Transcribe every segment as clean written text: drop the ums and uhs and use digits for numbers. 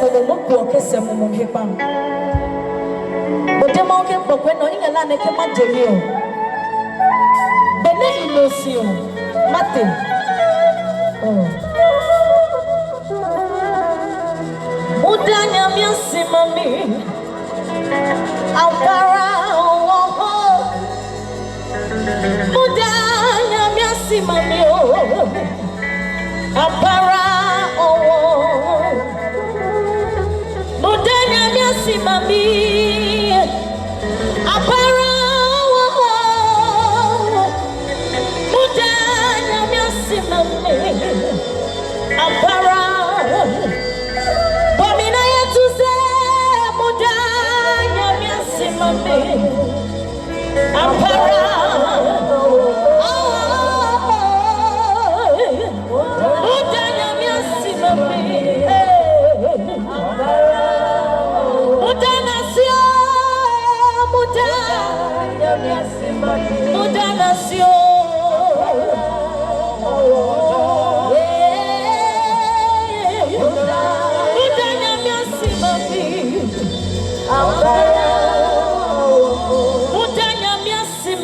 Momo Kessam Hipam. But the mountain book when no in a land I came at you. Bene Inosio, Martin. Udanya Miasimami, Ampara, Udanya Miasimami, Ampara, Udanya Miasimami, Ampara, Udanya Miasimami, Ampara. Ampara, Udanya Miasimami, Udanasio, Udanya Miasimami, Udanasio, Udanya Miasimami, Ampara.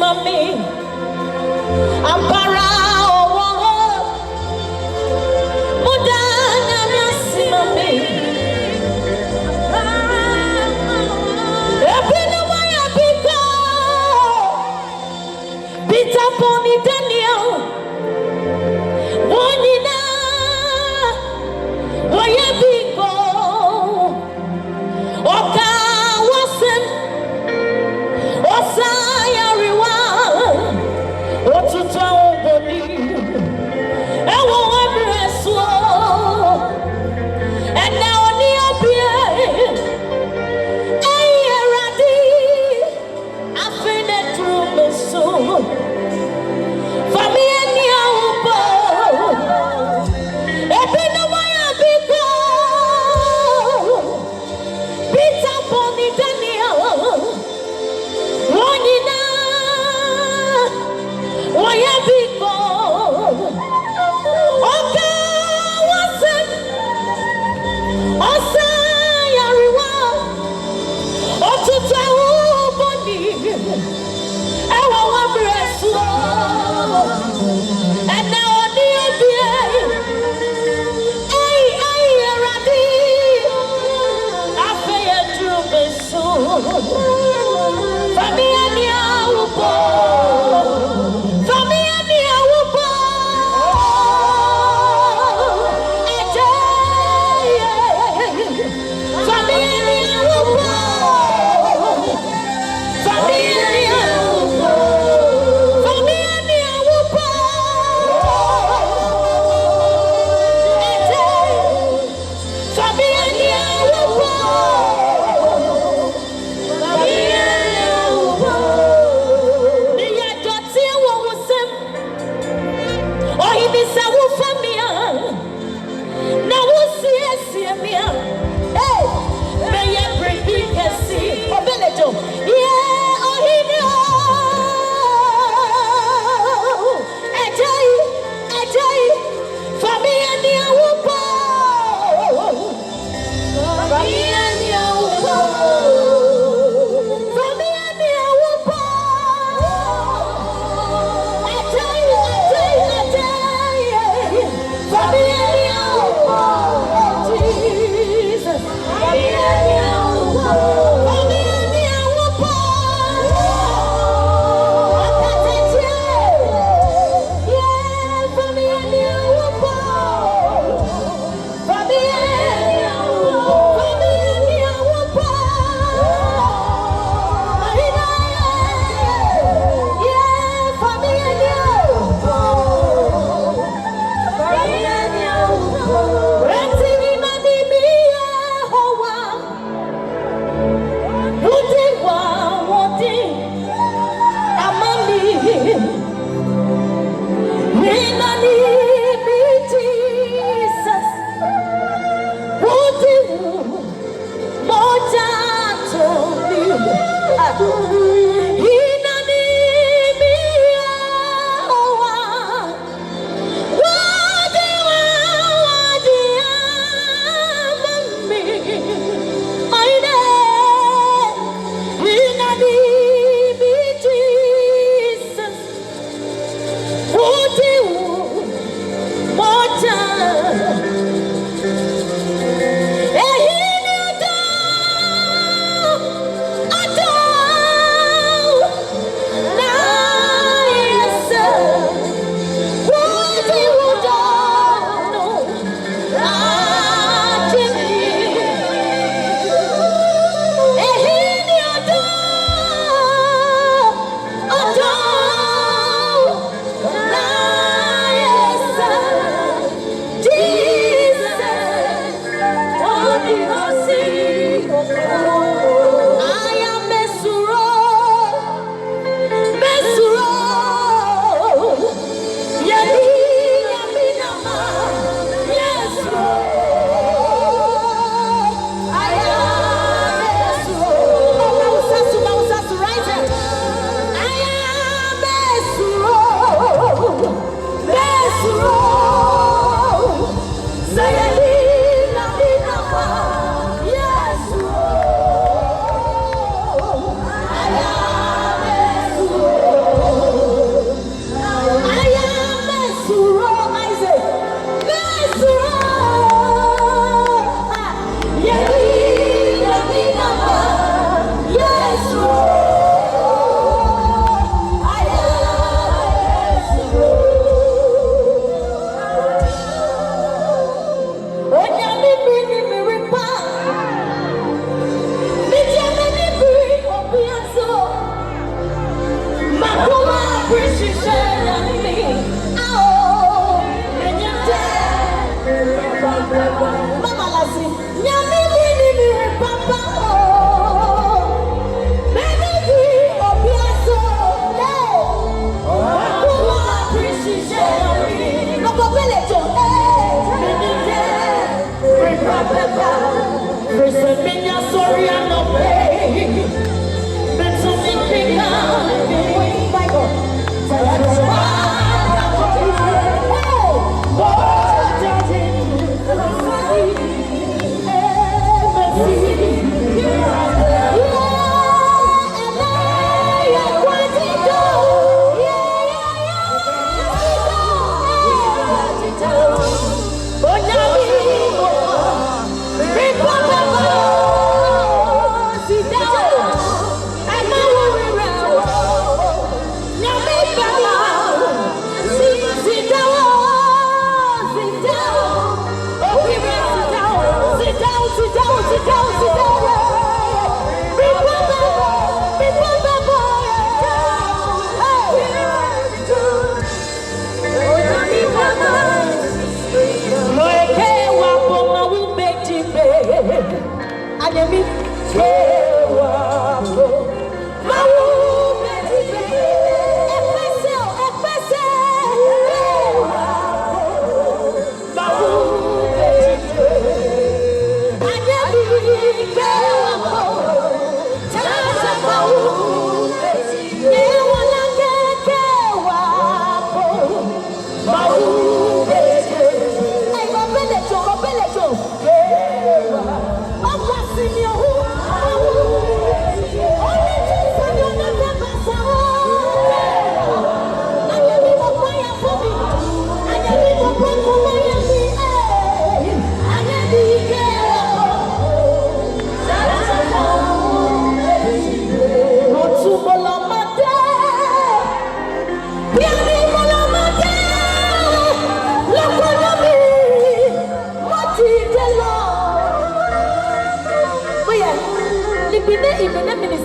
Mami, Ampara, Udanya Miasimami, Ebina Waya Biko, Bita Poni Daniel, Wonina, Waya Biko, Oka Wasen, Osaya.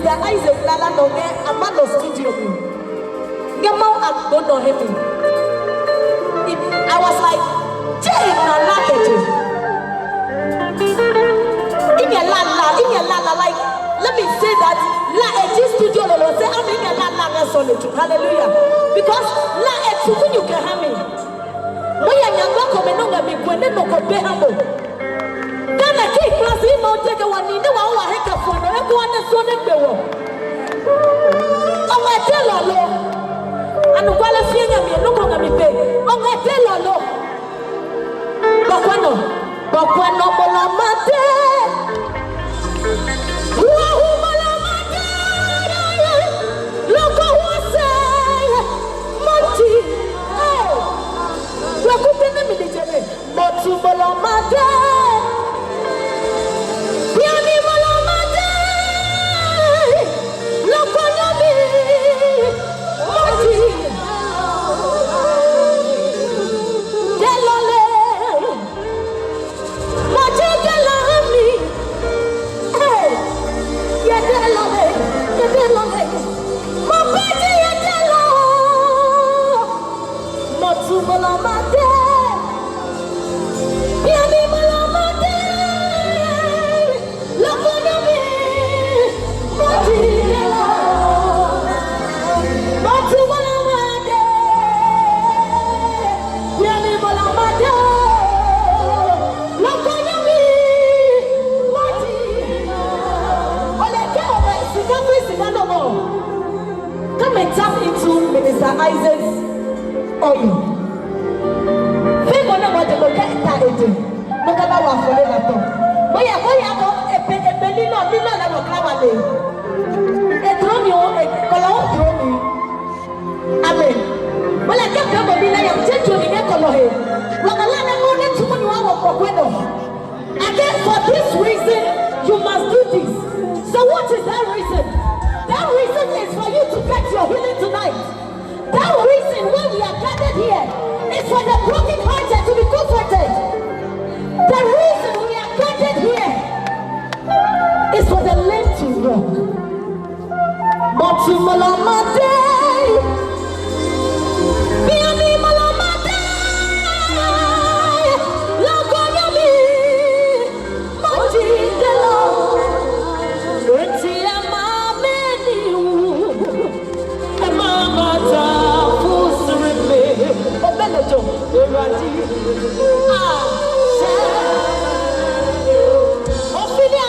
Minister Isaac Lala no get a man no studio. Get more at go no him. I was like, Jay na lakeje. In your la like let me say that la eji studio lo say I'm in your la solitude. Hallelujah. Because la eji when you can have me. Moya nyangwa come no ga me kwende no ko be hamo. Then a key class we mo take one in the one wa heka for no e ko na so ne gbe wo. O ma tell lo. Anu kwala fie nya me no ko ga me pe. O ma tell lo. Bakwano bola mate. Wa bola mate. Loko wase. Mati. Wa kupene mi dijeme. Matu bola mate. Piani bola mate. Loko nyami. Mati. Delole. Come and tap into Minister Isaac's oil. Fake on what the local entity. Look at our forever. Boya go a penino, Nino, and a clavade. A dromio, a color dromi. Amen. Well, I kept up a minute, I am taking a color here. Look at the morning to one hour for window. Again, for this reason, you must do this. So, what is that reason? That reason is for you to get your healing tonight. That reason when we are gathered here is for the broken hearted to be comforted. The reason we are gathered here is for the lame to walk. Ophelia,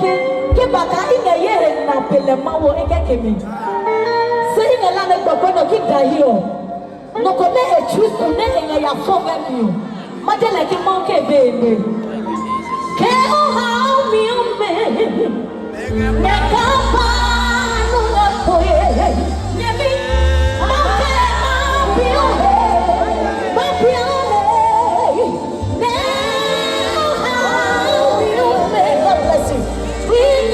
ke baka ina ye na pele mawo ekeke mi se ina la ne gbogbo no ki da hi o no ko ne echu ne ina ya fo ga mi o ma de le ki mo ke be me ke o ha mi o me me ka pa no na po ye ne mi ma pe ma pi o ma pi o ne o ha mi o me God bless you we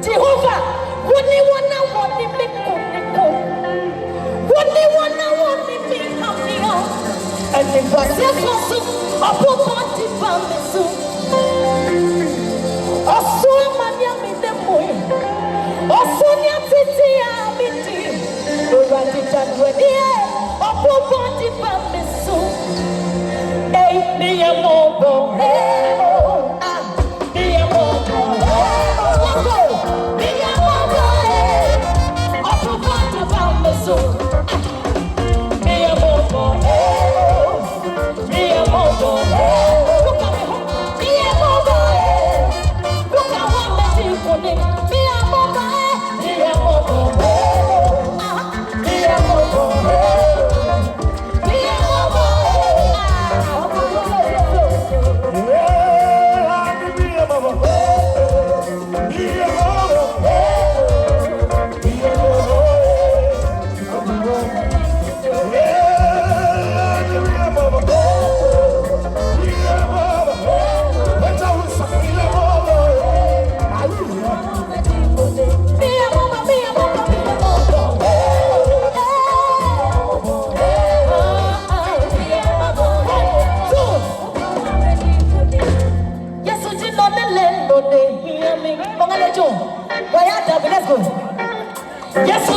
Jehovah, Yes,